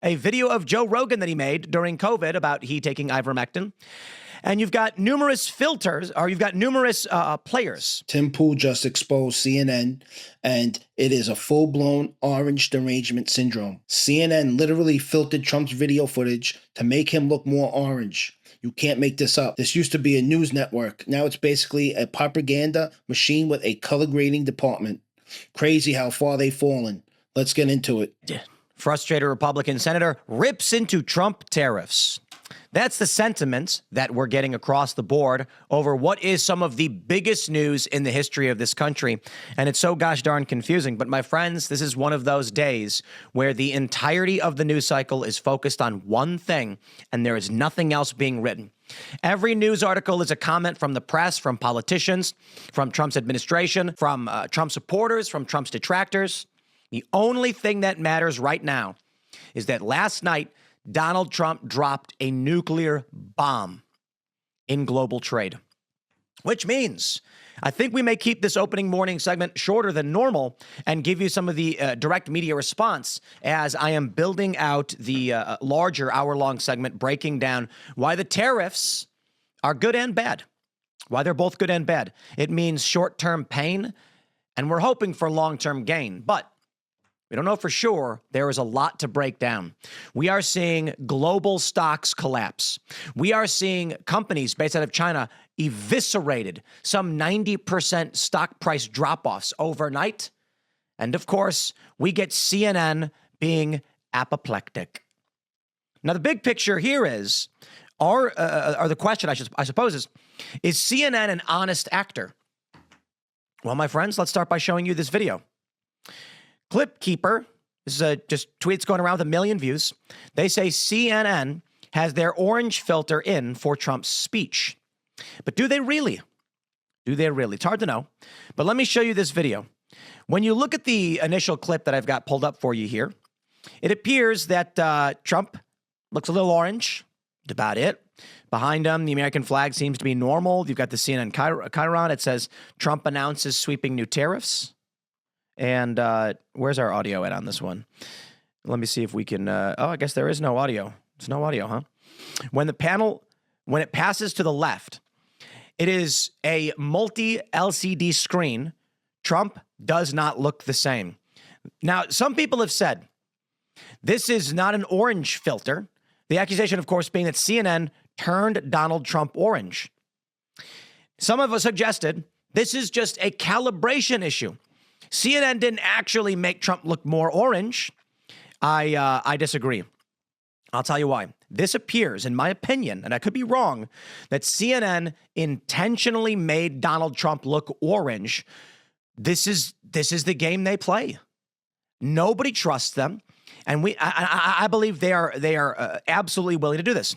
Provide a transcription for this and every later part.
a video of Joe Rogan that he made during COVID about he taking ivermectin. And you've got numerous players. Tim Pool just exposed CNN, and it is a full-blown orange derangement syndrome. CNN literally filtered Trump's video footage to make him look more orange. You can't make this up. This used to be a news network. Now it's basically a propaganda machine with a color grading department. Crazy how far they've fallen. Let's get into it. Frustrated Republican senator rips into Trump tariffs. That's the sentiment that we're getting across the board over what is some of the biggest news in the history of this country. And it's so gosh darn confusing. But my friends, this is one of those days where the entirety of the news cycle is focused on one thing, and there is nothing else being written. Every news article is a comment from the press, from politicians, from Trump's administration, from Trump supporters, from Trump's detractors. The only thing that matters right now is that last night, Donald Trump dropped a nuclear bomb in global trade, which means I think we may keep this opening morning segment shorter than normal and give you some of the direct media response as I am building out the larger hour-long segment breaking down why the tariffs are good and bad, why they're both good and bad. It means short-term pain, and we're hoping for long-term gain, but we don't know for sure. There is a lot to break down. We are seeing global stocks collapse. We are seeing companies based out of China eviscerated, some 90% stock price drop-offs overnight. And of course, we get CNN being apoplectic. Now, the big picture here is, or the question I suppose is CNN an honest actor? Well, my friends, let's start by showing you this video. Clip Keeper, this is just tweets going around with 1 million views. They say CNN has their orange filter in for Trump's speech. But do they really? Do they really? It's hard to know. But let me show you this video. When you look at the initial clip that I've got pulled up for you here, it appears that Trump looks a little orange. That's about it. Behind him, the American flag seems to be normal. You've got the CNN chyron. It says Trump announces sweeping new tariffs. And where's our audio at on this one? Let me see if we can. I guess there is no audio. There's no audio, huh? When it passes to the left, it is a multi-LCD screen. Trump does not look the same. Now, some people have said this is not an orange filter. The accusation, of course, being that CNN turned Donald Trump orange. Some of us suggested this is just a calibration issue. CNN didn't actually make Trump look more orange. I disagree. I'll tell you why. This appears, in my opinion, and I could be wrong, that CNN intentionally made Donald Trump look orange. This is the game they play. Nobody trusts them, and I believe they are absolutely willing to do this.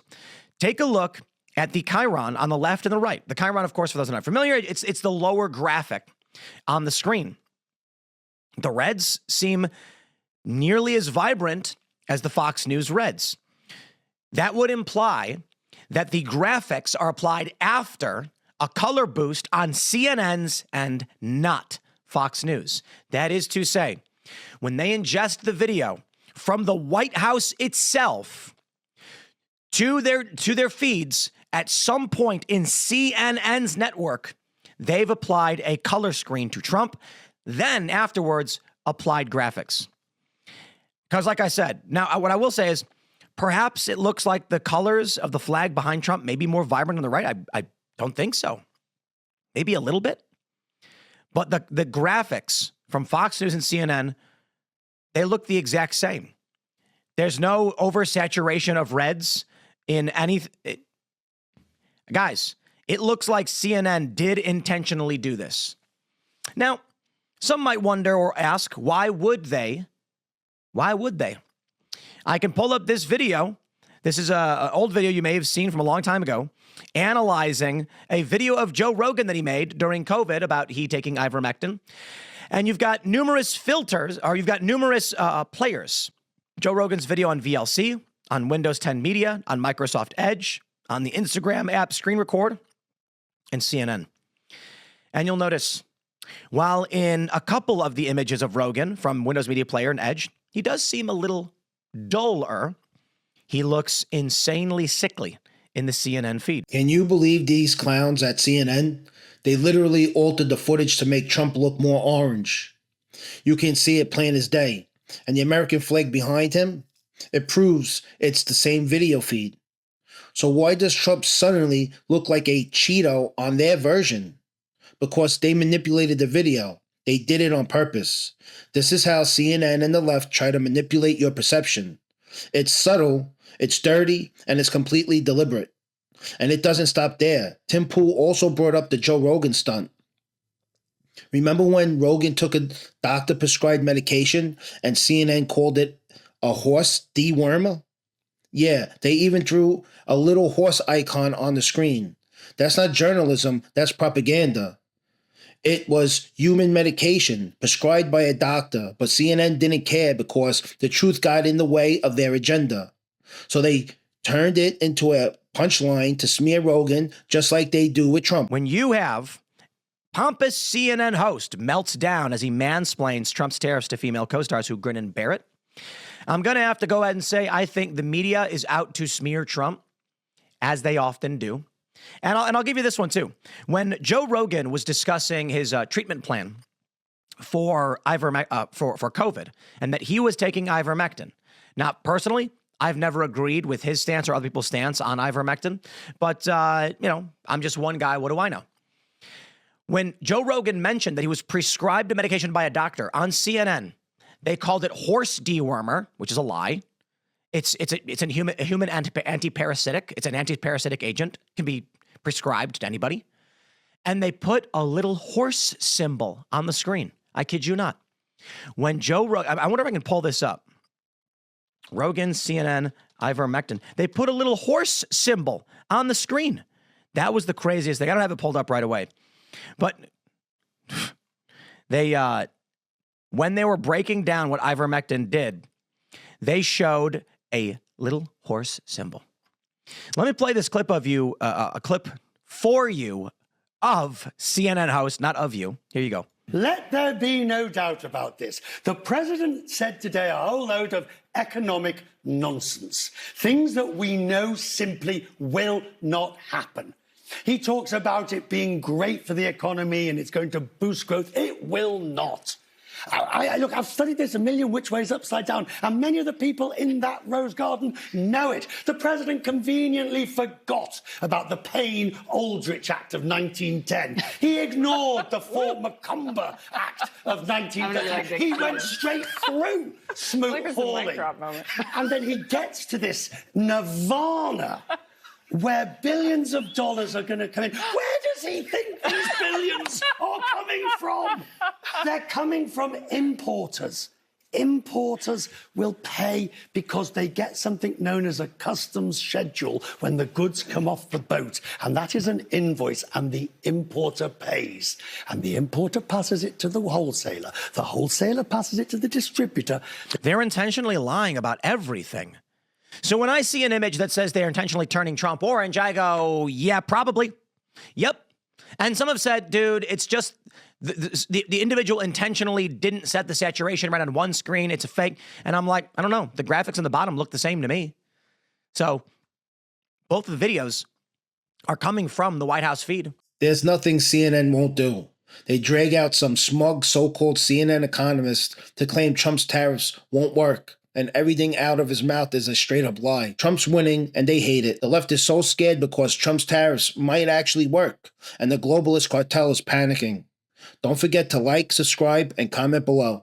Take a look at the chyron on the left and the right. The chyron, of course, for those who are not familiar, it's the lower graphic on the screen. The reds seem nearly as vibrant as the Fox News reds. That would imply that the graphics are applied after a color boost on CNN's and not Fox News. That is to say, when they ingest the video from the White House itself to their feeds at some point in CNN's network, they've applied a color screen to Trump, then afterwards applied graphics. Because like I said, now what I will say is perhaps it looks like the colors of the flag behind Trump may be more vibrant on the right. I don't think so. Maybe a little bit. But the graphics from Fox News and CNN, they look the exact same. There's no oversaturation of reds in any... Guys, it looks like CNN did intentionally do this. Now, some might wonder or ask, why would they? Why would they? I can pull up this video. This is an old video you may have seen from a long time ago, analyzing a video of Joe Rogan that he made during COVID about he taking ivermectin. And you've got numerous filters, or you've got numerous players. Joe Rogan's video on VLC, on Windows 10 Media, on Microsoft Edge, on the Instagram app Screen Record, and CNN. And you'll notice, while in a couple of the images of Rogan from Windows Media Player and Edge, he does seem a little duller. He looks insanely sickly in the CNN feed. Can you believe these clowns at CNN? They literally altered the footage to make Trump look more orange. You can see it plain as day. And the American flag behind him, it proves it's the same video feed. So why does Trump suddenly look like a Cheeto on their version? Because they manipulated the video. They did it on purpose. This is how CNN and the left try to manipulate your perception. It's subtle, it's dirty, and it's completely deliberate. And it doesn't stop there. Tim Pool also brought up the Joe Rogan stunt. Remember when Rogan took a doctor-prescribed medication and CNN called it a horse dewormer? Yeah, they even drew a little horse icon on the screen. That's not journalism, that's propaganda. It was human medication prescribed by a doctor, but CNN didn't care because the truth got in the way of their agenda. So they turned it into a punchline to smear Rogan, just like they do with Trump. When you have pompous CNN host melts down as he mansplains Trump's tariffs to female co-stars who grin and bear it, I'm going to have to go ahead and say I think the media is out to smear Trump, as they often do. And I'll give you this one, too. When Joe Rogan was discussing his treatment plan for COVID and that he was taking ivermectin. Now, personally, I've never agreed with his stance or other people's stance on ivermectin. But, I'm just one guy. What do I know? When Joe Rogan mentioned that he was prescribed a medication by a doctor on CNN, they called it horse dewormer, which is a lie. It's a human anti-parasitic. It's an anti-parasitic agent. Can be prescribed to anybody. And they put a little horse symbol on the screen. I kid you not. When Joe Rogan, I wonder if I can pull this up. Rogan, CNN, ivermectin. They put a little horse symbol on the screen. That was the craziest thing. I don't have it pulled up right away. But they, when they were breaking down what ivermectin did, they showed a little horse symbol. Let me play this clip of you, a clip for you of CNN host, not of you. Here you go. Let there be no doubt about this. The president said today a whole load of economic nonsense, things that we know simply will not happen. He talks about it being great for the economy and it's going to boost growth. It will not. Look, I've studied this a million which ways upside down, and many of the people in that rose garden know it. The president conveniently forgot about the Payne-Aldrich Act of 1910. He ignored the Fort Macomber Act of 1910. He went straight through smoke hauling. And then he gets to this nirvana where billions of dollars are going to come in. Where does he think these billions are coming from? They're coming from importers. Importers will pay because they get something known as a customs schedule when the goods come off the boat. And that is an invoice, and the importer pays. And the importer passes it to the wholesaler. The wholesaler passes it to the distributor. They're intentionally lying about everything. So when I see an image that says they're intentionally turning Trump orange, I go, yeah, probably. Yep. And some have said, dude, it's just the individual intentionally didn't set the saturation right on one screen. It's a fake. And I'm like, I don't know. The graphics on the bottom look the same to me. So both of the videos are coming from the White House feed. There's nothing CNN won't do. They drag out some smug so-called CNN economist to claim Trump's tariffs won't work. And everything out of his mouth is a straight-up lie. Trump's winning, and they hate it. The left is so scared because Trump's tariffs might actually work, and the globalist cartel is panicking. Don't forget to like, subscribe, and comment below.